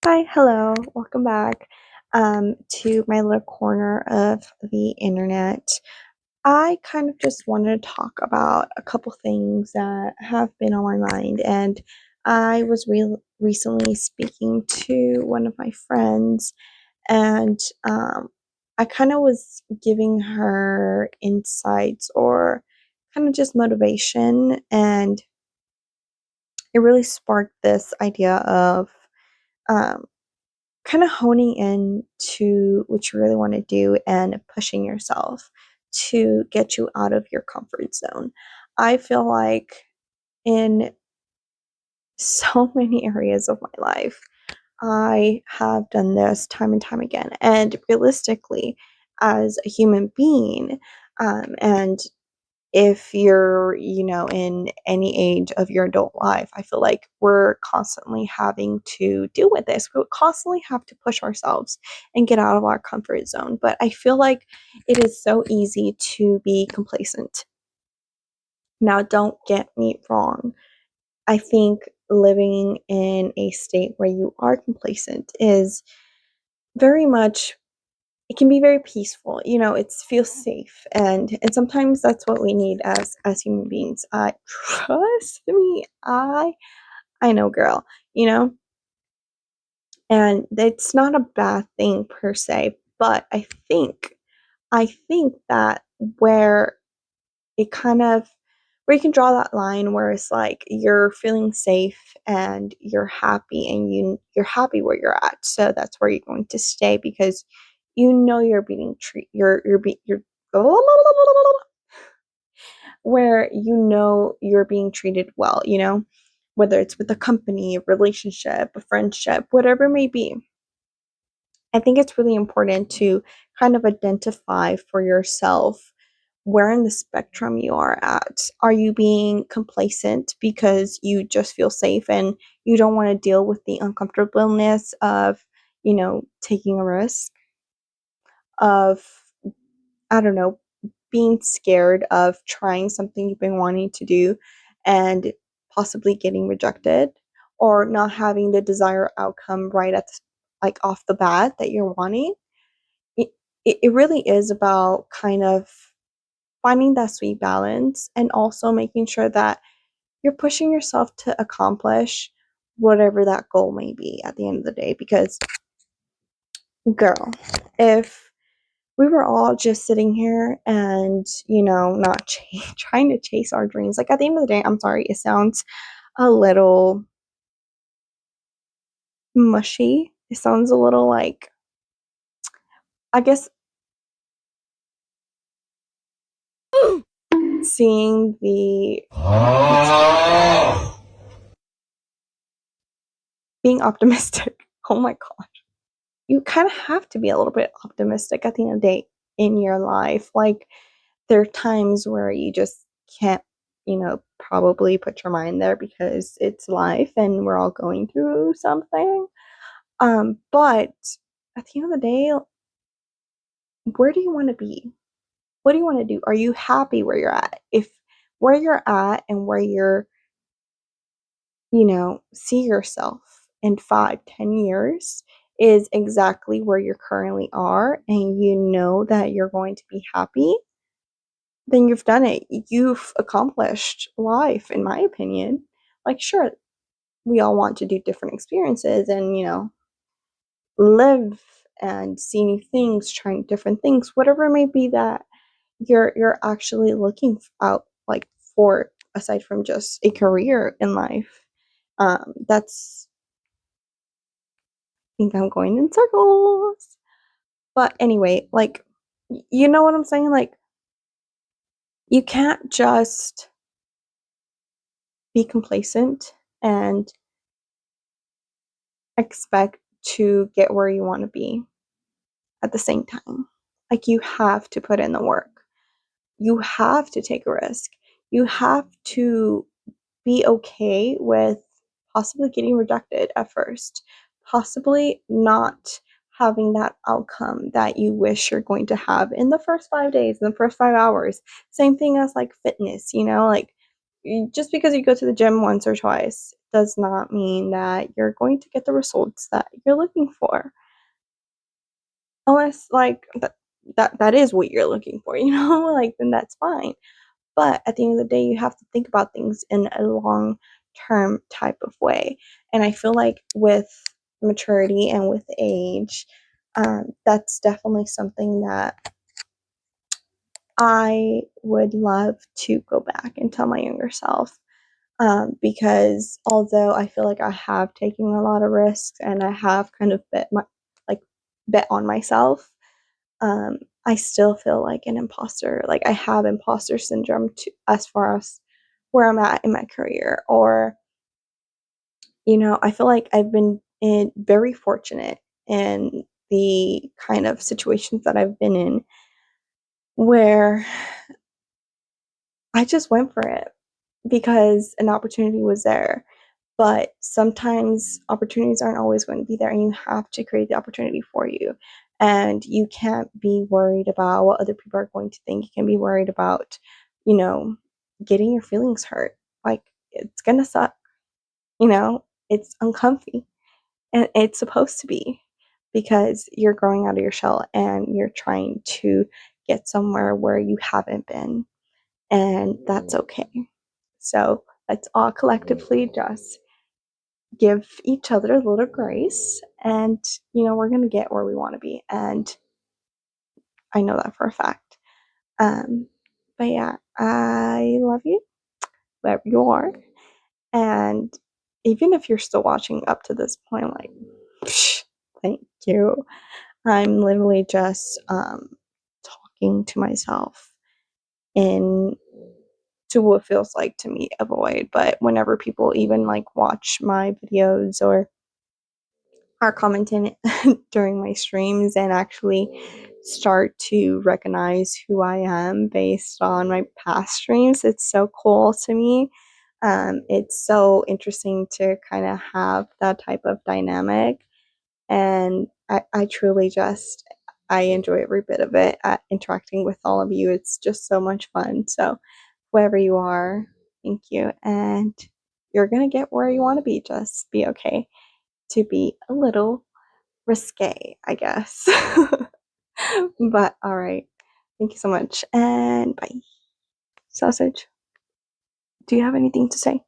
Hi, hello, welcome back to my little corner of the internet. I kind of just wanted to talk about a couple things that have been on my mind, and I was recently speaking to one of my friends, and I kind of was giving her insights or kind of just motivation, and it really sparked this idea of um, kind of honing in to what you really want to do and pushing yourself to get you out of your comfort zone. I feel like in so many areas of my life, I have done this time and time again. And realistically, as a human being, and if you're, in any age of your adult life, I feel like we're constantly having to deal with this. We constantly have to push ourselves and get out of our comfort zone. But I feel like it is so easy to be complacent. Now, don't get me wrong. I think living in a state where you are complacent is very much it can be very peaceful. It feels safe, and sometimes that's what we need as human beings. Trust me, I know, girl. you know and it's not a bad thing per se, but I think that where it kind of where you can draw that line where it's like you're feeling safe and you're happy, and you're happy where you're at, so that's where you're going to stay because you're being treat you're where you're being treated well, whether it's with a company, a relationship, a friendship, whatever it may be. I think it's really important to kind of identify for yourself where in the spectrum you are at. Are you being complacent because you just feel safe and you don't want to deal with the uncomfortableness of, taking a risk, of, I don't know, being scared of trying something you've been wanting to do and possibly getting rejected, or not having the desired outcome right like off the bat that you're wanting? it, it really is about kind of finding that sweet balance, and also making sure that you're pushing yourself to accomplish whatever that goal may be at the end of the day. Because, girl, if we were all just sitting here and, not trying to chase our dreams, like, at the end of the day, I'm sorry, it sounds a little mushy. It sounds a little like, I guess, seeing the being optimistic. Oh my god. You kind of have to be a little bit optimistic at the end of the day in your life. Like, there are times where you just can't, probably put your mind there because it's life and we're all going through something. But at the end of the day, where do you want to be? What do you want to do? Are you happy where you're at? If where you're at and where you're, see yourself in 5, 10 years is exactly where you currently are, and you know that you're going to be happy, then you've done it. You've accomplished life, in my opinion. Like, sure, we all want to do different experiences and, live and see new things, trying different things, whatever it may be that you're actually looking out like for, aside from just a career in life. That's I think I'm going in circles. But anyway, like, you know what I'm saying? Like, you can't just be complacent and expect to get where you want to be at the same time. Like, you have to put in the work. You have to take a risk. You have to be okay with possibly getting rejected at first, possibly not having that outcome that you wish you're going to have in the first 5 days, in the first 5 hours. Same thing as like fitness, like, just because you go to the gym once or twice does not mean that you're going to get the results that you're looking for. Unless like that is what you're looking for, like then that's fine. But at the end of the day, you have to think about things in a long term type of way. And I feel like with maturity and with age, that's definitely something that I would love to go back and tell my younger self. Because although I feel like I have taken a lot of risks and I have kind of like bet on myself, um, I still feel like an imposter. Like I have imposter syndrome as far as where I'm at in my career. Or, I feel like I've been very fortunate in the kind of situations that I've been in where I just went for it because an opportunity was there. But sometimes opportunities aren't always going to be there, and you have to create the opportunity for you. And you can't be worried about what other people are going to think. You can be worried about, you know, getting your feelings hurt. Like, it's gonna suck, it's uncomfy, and it's supposed to be because you're growing out of your shell and you're trying to get somewhere where you haven't been, and that's okay. So let's all collectively just give each other a little grace, and we're going to get where we want to be, and I know that for a fact. But yeah, I love you wherever you are, and even if you're still watching up to this point, like, psh, thank you. I'm literally just talking to myself in to what feels like to me a void. But whenever people even like watch my videos or are commenting during my streams and actually start to recognize who I am based on my past streams, it's so cool to me. It's so interesting to kind of have that type of dynamic, and I truly just I enjoy every bit of it. Interacting with all of you, it's just so much fun. So wherever you are, thank you, and you're gonna get where you want to be. Just be okay to be a little risque, I guess. But all right. Thank you so much. And bye. Sausage, do you have anything to say?